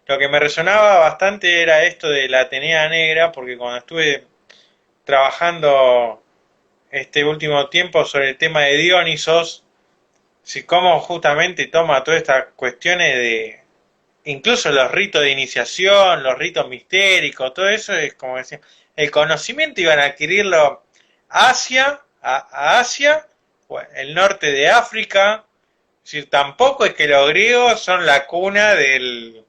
Lo que me resonaba bastante era esto de la tenida negra, porque cuando estuve trabajando este último tiempo sobre el tema de Dionisos, si cómo justamente toma todas estas cuestiones de incluso los ritos de iniciación, los ritos mistéricos, todo eso es como decía, el conocimiento iban a adquirirlo a Asia, el norte de África, es decir, tampoco es que los griegos son la cuna del...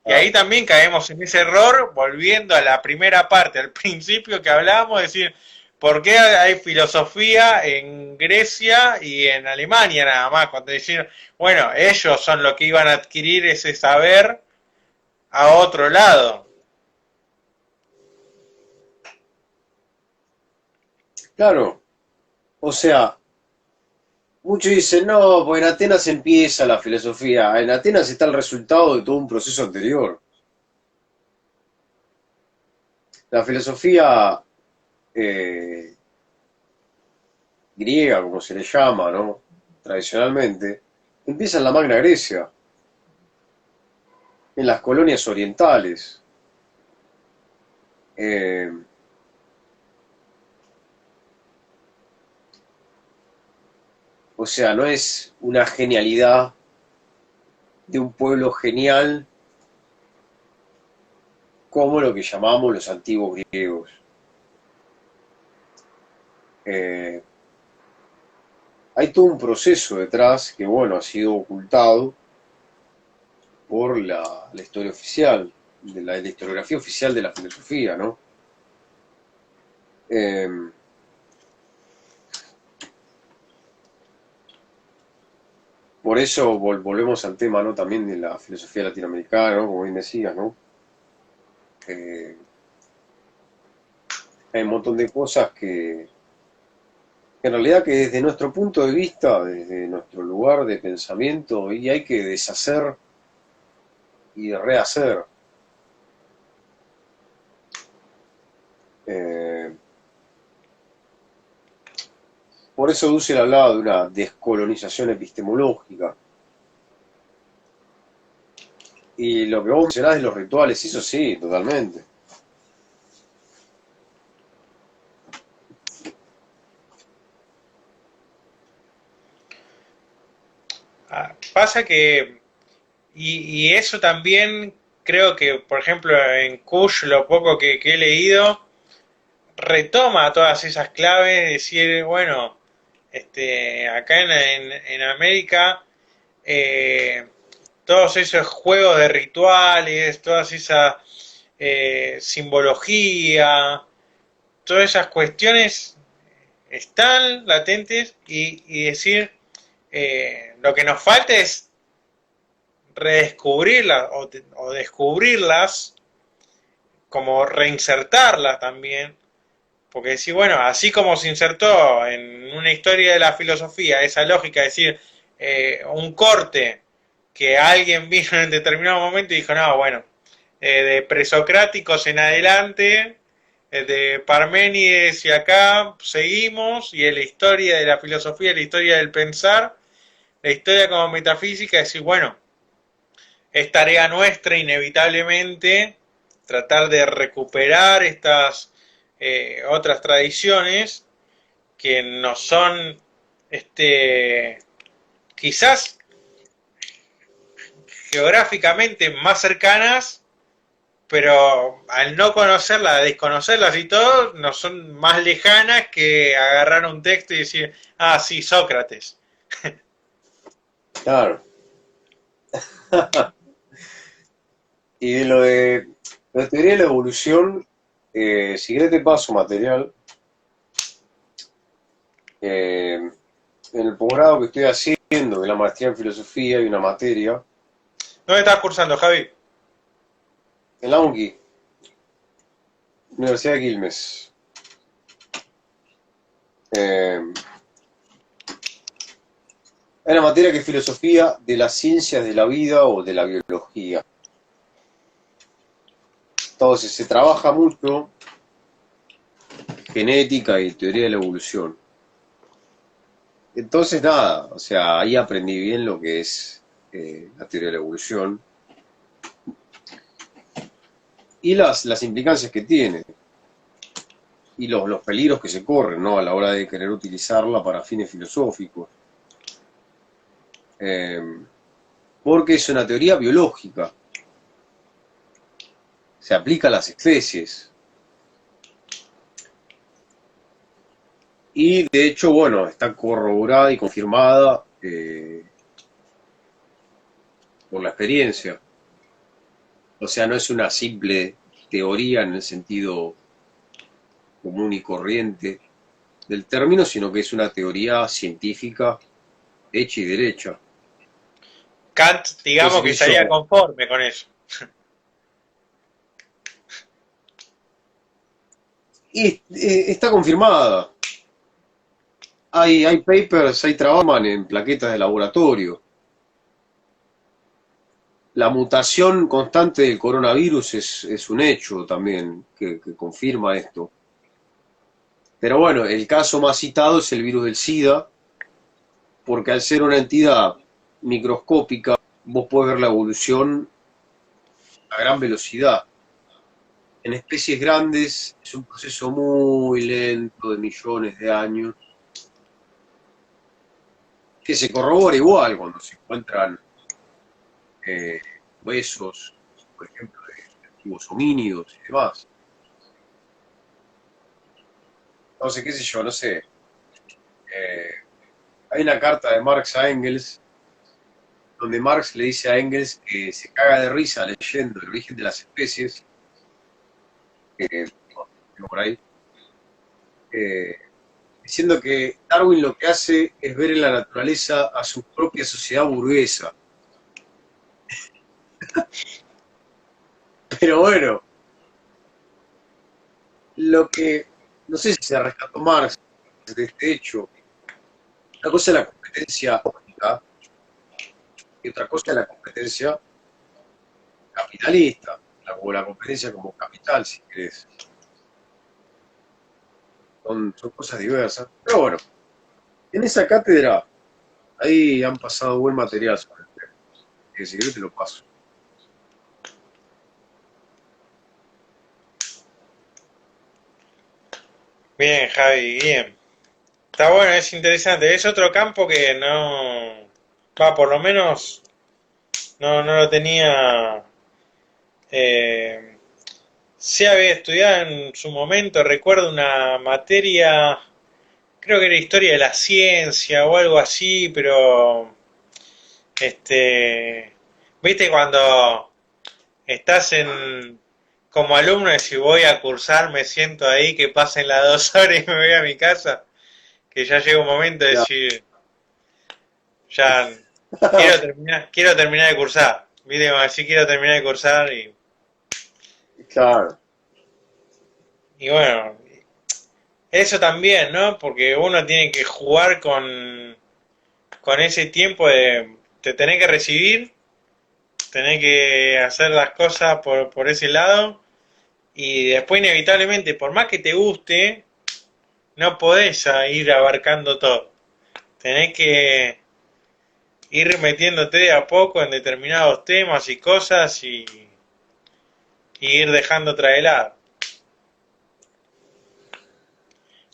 Y ahí Claro, también caemos en ese error, volviendo a la primera parte, al principio que hablábamos, es decir, ¿por qué hay filosofía en Grecia y en Alemania nada más? Cuando decir, bueno, ellos son los que iban a adquirir ese saber a otro lado. claro. O sea, muchos dicen, no, pues en Atenas empieza la filosofía. En Atenas está el resultado de todo un proceso anterior. La filosofía eh, griega, como se le llama, ¿no? Tradicionalmente, empieza en la Magna Grecia, en las colonias orientales. Eh, o sea, no es una genialidad de un pueblo genial como lo que llamamos los antiguos griegos. Eh, hay todo un proceso detrás que, bueno, ha sido ocultado por la historia oficial, de la historiografía oficial de la filosofía, ¿no? Eh, por eso volvemos al tema, ¿no? También de la filosofía latinoamericana, ¿no? Como bien decías, ¿no? Eh, hay un montón de cosas que en realidad que desde nuestro punto de vista, desde nuestro lugar de pensamiento, y hay que deshacer y rehacer. Eh, por eso Dussel hablaba de una descolonización epistemológica. Y lo que vos mencionás de los rituales, eso sí, totalmente. Ah, pasa que, y eso también creo que, por ejemplo, en Kush, lo poco que he leído, retoma todas esas claves, decir, bueno, acá en América, eh, todos esos juegos de rituales, todas esas simbología, todas esas cuestiones están latentes y decir, lo que nos falta es redescubrirlas o descubrirlas, como reinsertarlas también, porque decir, bueno, así como se insertó en una historia de la filosofía esa lógica, es decir, un corte que alguien vino en determinado momento y dijo, no, bueno, de presocráticos en adelante, de Parménides y acá seguimos, y en la historia de la filosofía, la historia del pensar, la historia como metafísica, es decir, bueno, es tarea nuestra inevitablemente tratar de recuperar estas otras tradiciones que nos son quizás geográficamente más cercanas, pero al no conocerlas, desconocerlas y todo, nos son más lejanas que agarrar un texto y decir, ah, sí, Sócrates. Claro. Y de la teoría de la evolución, si querés te paso material, en el posgrado que estoy haciendo, de la maestría en filosofía, hay una materia, ¿Dónde estás cursando, Javi? en la UNCI, Universidad de Quilmes. Eh, hay una materia que es filosofía de las ciencias de la vida o de la biología. Entonces se trabaja mucho genética y teoría de la evolución. Entonces nada, o sea, ahí aprendí bien lo que es la teoría de la evolución y las implicancias que tiene y los peligros que se corren, ¿no? A la hora de querer utilizarla para fines filosóficos. Eh, porque es una teoría biológica, se aplica a las especies. Y de hecho, bueno, está corroborada y confirmada por la experiencia. O sea, no es una simple teoría en el sentido común y corriente del término, sino que es una teoría científica hecha y derecha. Kant, digamos Entonces, que qué sé estaría yo, conforme con eso. y está confirmada. Hay papers, hay trabajos en plaquetas de laboratorio. La mutación constante del coronavirus es un hecho también que confirma esto. Pero bueno, el caso más citado es el virus del SIDA, porque al ser una entidad microscópica, vos podés ver la evolución a gran velocidad. En especies grandes es un proceso muy lento de millones de años, que se corrobora igual cuando se encuentran eh, huesos, por ejemplo, de antiguos homínidos y demás. Entonces, qué sé yo, no sé. Eh, hay una carta de Marx a Engels, donde Marx le dice a Engels que se caga de risa leyendo El origen de las especies, por ahí, eh, diciendo que Darwin lo que hace es ver en la naturaleza a su propia sociedad burguesa. Pero bueno, lo que no sé si se rescató Marx de este hecho, una cosa es la competencia única y otra cosa es la competencia capitalista, o la competencia como capital, si querés. Son cosas diversas. Pero bueno, en esa cátedra ahí han pasado buen material sobre el tema. Que si querés te lo paso. Bien, Javi, bien. Está bueno, es interesante. Es otro campo que no... Va, por lo menos no lo tenía... Eh, se había estudiado en su momento, recuerdo una materia, creo que era historia de la ciencia o algo así, pero viste cuando estás en como alumno y si voy a cursar me siento ahí que pasen las 2 horas y me voy a mi casa, que ya llega un momento de Ya, decir, ya quiero terminar de cursar, viste como así quiero terminar de cursar claro, y bueno, eso también, ¿no? Porque uno tiene que jugar con ese tiempo de te tenés que recibir, tenés que hacer las cosas por ese lado y después inevitablemente, por más que te guste, no podés ir abarcando todo. Tenés que ir metiéndote de a poco en determinados temas y cosas y ir dejando otra de lado.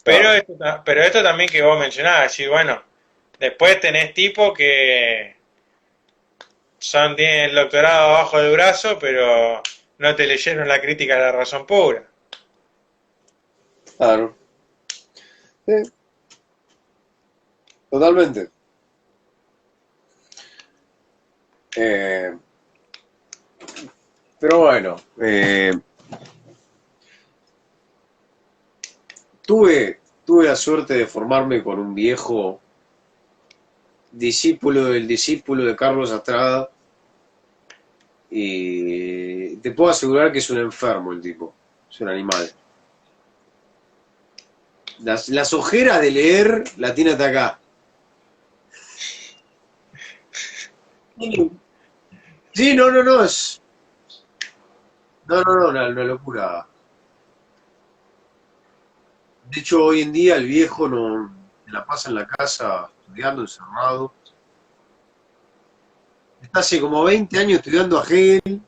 claro. Pero esto también que vos mencionabas, decir, bueno, después tenés tipos que tienen el doctorado abajo del brazo, pero no te leyeron la crítica de la razón pura. Claro. Sí, totalmente. Eh, pero bueno, tuve la suerte de formarme con un viejo discípulo del discípulo de Carlos Estrada y te puedo asegurar que es un enfermo el tipo, es un animal. Las ojeras de leer la tiene hasta acá. Sí, no, no, no, es. No, no, no, una locura. De hecho, hoy en día el viejo no se la pasa en la casa estudiando, encerrado. Está hace como 20 años estudiando a Hegel,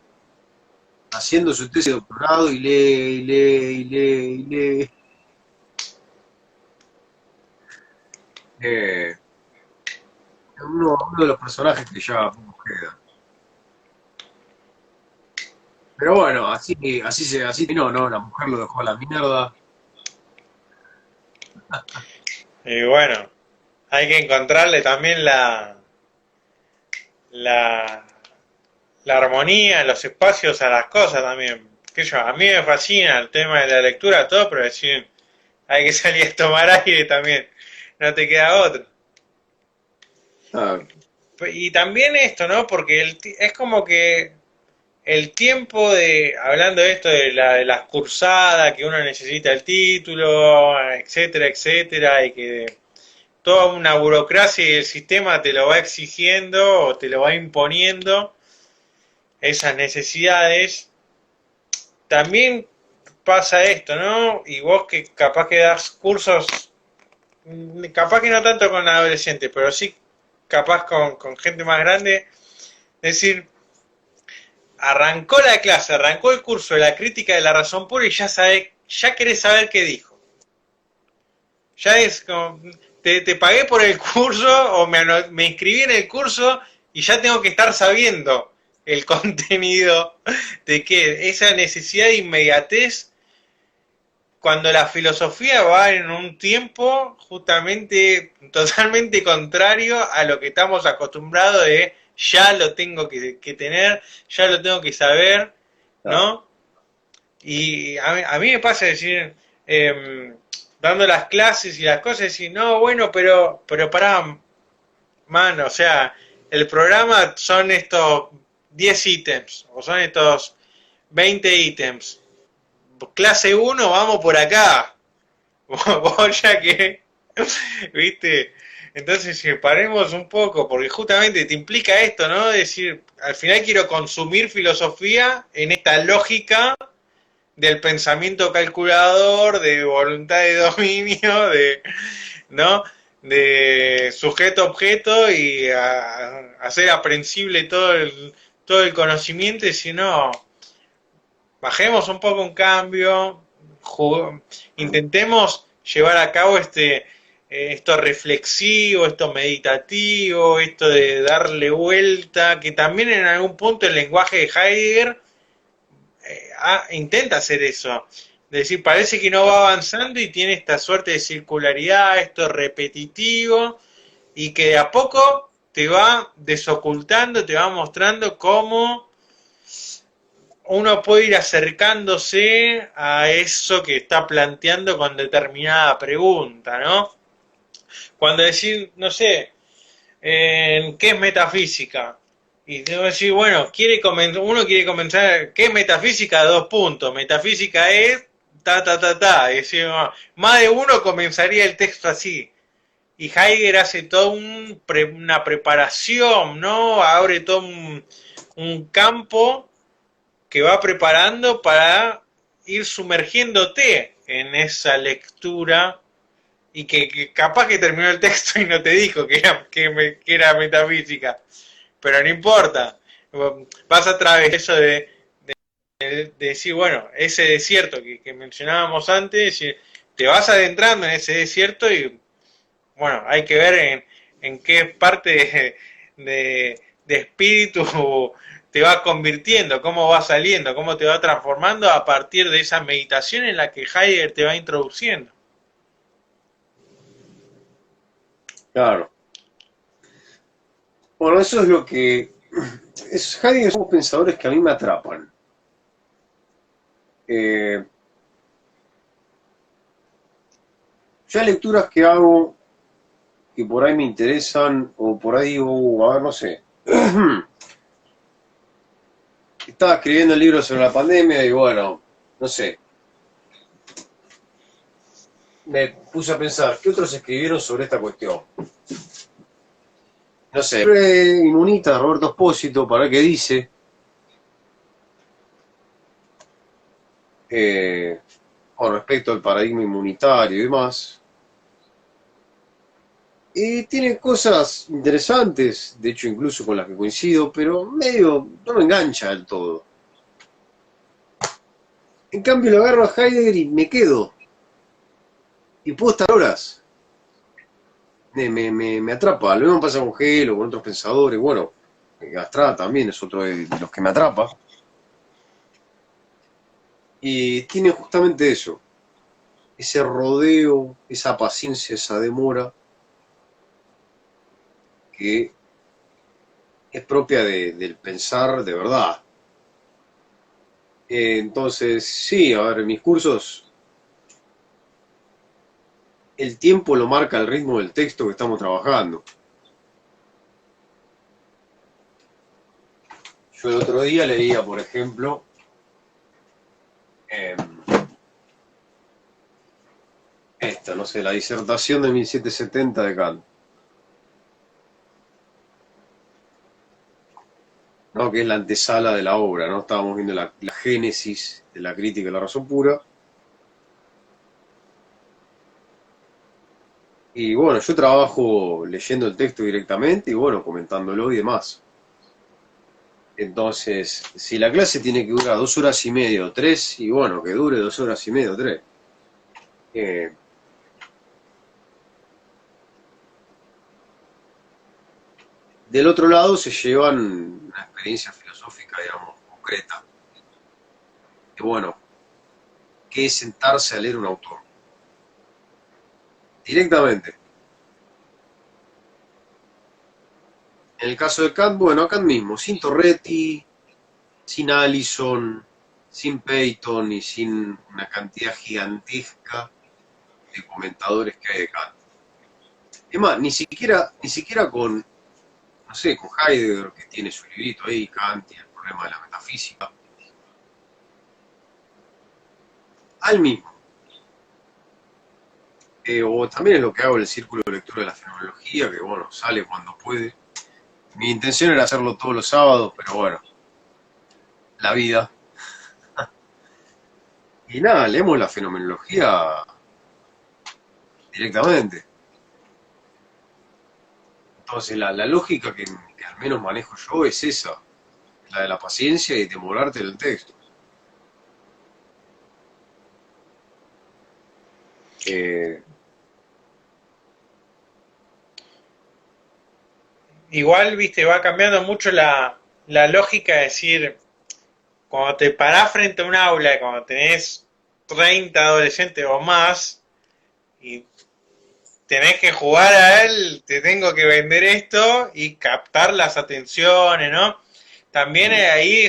haciendo su tesis de doctorado y lee, y lee, y lee, y lee. Eh, uno de los personajes que ya poco queda. Pero bueno, así no, no, la mujer lo dejó a la mierda. Y bueno, hay que encontrarle también la, la armonía, los espacios a las cosas también. Que yo, a mí me fascina el tema de la lectura, todo, pero decir, hay que salir a tomar aire también, no te queda otro. Ah, Y también esto, ¿no? Porque es como que el tiempo de, hablando de esto de las cursadas, que uno necesita el título, etcétera, etcétera, y que toda una burocracia y el sistema te lo va exigiendo o te lo va imponiendo, esas necesidades, también pasa esto, ¿no? Y vos que capaz que das cursos, capaz que no tanto con adolescentes, pero sí capaz con gente más grande, es decir, arrancó la clase, arrancó el curso de la crítica de la razón pura y ya querés saber qué dijo. Ya es como, te pagué por el curso o me inscribí en el curso y ya tengo que estar sabiendo el contenido de que esa necesidad de inmediatez cuando la filosofía va en un tiempo justamente totalmente contrario a lo que estamos acostumbrados de ya lo tengo que tener, ya lo tengo que saber, ah, ¿no? Y a mí me pasa decir, dando las clases y las cosas, decir, no, bueno, pero pará, man, o sea, el programa son estos 10 ítems, o son estos 20 ítems. Clase uno vamos por acá. Vos ya que, ¿viste? Entonces, si paremos un poco, porque justamente te implica esto, ¿no? Decir, al final quiero consumir filosofía en esta lógica del pensamiento calculador, de voluntad de dominio, ¿no? De sujeto-objeto y hacer aprensible todo el conocimiento, y si no, bajemos un poco un cambio, intentemos llevar a cabo esto reflexivo, esto meditativo, esto de darle vuelta, que también en algún punto el lenguaje de Heidegger intenta hacer eso. Es decir, parece que no va avanzando y tiene esta suerte de circularidad, esto repetitivo, y que de a poco te va desocultando, te va mostrando cómo uno puede ir acercándose a eso que está planteando con determinada pregunta, ¿no? Cuando decir, no sé, ¿qué es metafísica? Y tengo que decir, bueno, uno quiere comenzar, ¿qué es metafísica? Dos puntos. Metafísica es ta, ta, ta, ta. Y decir, más de uno comenzaría el texto así. Y Heidegger hace toda una preparación, ¿no? Abre todo un campo que va preparando para ir sumergiéndote en esa lectura y que capaz que terminó el texto y no te dijo que era metafísica, pero no importa, vas a través de eso de decir, bueno, ese desierto que mencionábamos antes, decir, te vas adentrando en ese desierto y bueno, hay que ver en qué parte de espíritu te va convirtiendo, cómo va saliendo, cómo te va transformando a partir de esa meditación en la que Heidegger te va introduciendo. claro. Bueno, eso es lo que Heidegger son pensadores que a mí me atrapan. Eh, yo hay lecturas que hago que por ahí me interesan, o por ahí digo, a ver, no sé. Estaba escribiendo el libro sobre la pandemia y bueno, no sé. Me puse a pensar, ¿qué otros escribieron sobre esta cuestión? No sé, Inmunita, Roberto Espósito, para ver qué dice. Con respecto al paradigma inmunitario y demás. Tiene cosas interesantes, de hecho incluso con las que coincido, pero medio no me engancha del todo. En cambio lo agarro a Heidegger y me quedo. Y puedo estar horas. Me atrapa. Lo mismo pasa con Hegel o con otros pensadores. Bueno, Gastrada también es otro de los que me atrapa. Y tiene justamente eso. Ese rodeo, esa paciencia, esa demora que es propia del pensar de verdad. Entonces, sí, a ver, en mis cursos el tiempo lo marca el ritmo del texto que estamos trabajando. Yo el otro día leía, por ejemplo, esta, no sé, la disertación de 1770 de Kant, ¿no? Que es la antesala de la obra, ¿no? Estábamos viendo la génesis de la crítica de la razón pura. Y bueno, yo trabajo leyendo el texto directamente y bueno, comentándolo y demás. Entonces, si la clase tiene que durar 2 horas y media o 3, y bueno, que dure 2 horas y media o 3. Del otro lado se llevan una experiencia filosófica, digamos, concreta. Que bueno, que es sentarse a leer un autor. Directamente. En el caso de Kant, bueno, a Kant mismo, sin Torretti, sin Allison, sin Peyton y sin una cantidad gigantesca de comentadores que hay de Kant. Es más, ni siquiera con, no sé, con Heidegger, que tiene su librito ahí, Kant y el problema de la metafísica. Al mismo. O también es lo que hago en el círculo de lectura de la fenomenología, que bueno, sale cuando puede. Mi intención era hacerlo todos los sábados, pero bueno, la vida. Y nada, leemos la fenomenología directamente. Entonces la lógica que al menos manejo yo es esa, la de la paciencia y demorarte en el texto. Eh, Igual, viste, va cambiando mucho la lógica de decir, cuando te parás frente a un aula, cuando tenés 30 adolescentes o más, y tenés que jugar a él, te tengo que vender esto y captar las atenciones, ¿no? También ahí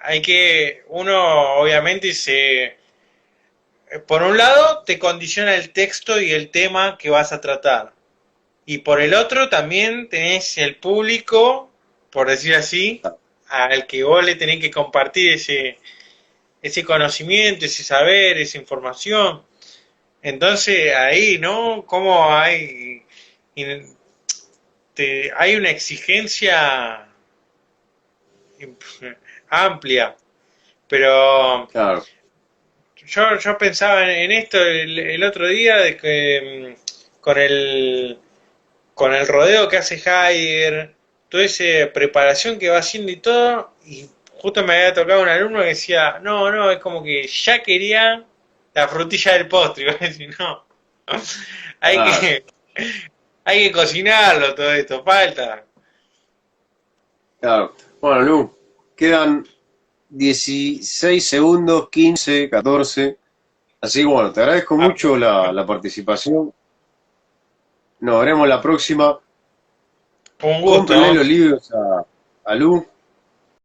hay que, uno obviamente por un lado te condiciona el texto y el tema que vas a tratar. Y por el otro también tenés el público, por decir así, al que vos le tenés que compartir ese conocimiento, ese saber, esa información. Entonces ahí, ¿no? Como hay una exigencia amplia, pero claro, yo pensaba en esto el otro día, de que con el rodeo que hace Heidegger, toda esa preparación que va haciendo y todo, y justo me había tocado un alumno que decía, no, no, es como que ya quería la frutilla del postre, y vos decís, no, hay claro, que, hay que cocinarlo todo esto, falta. claro. Bueno, Lu, quedan 16 segundos, 15, 14. Así que bueno, te agradezco Ah, mucho la participación. Nos veremos la próxima. un Cómprenle gusto. los libros Alú.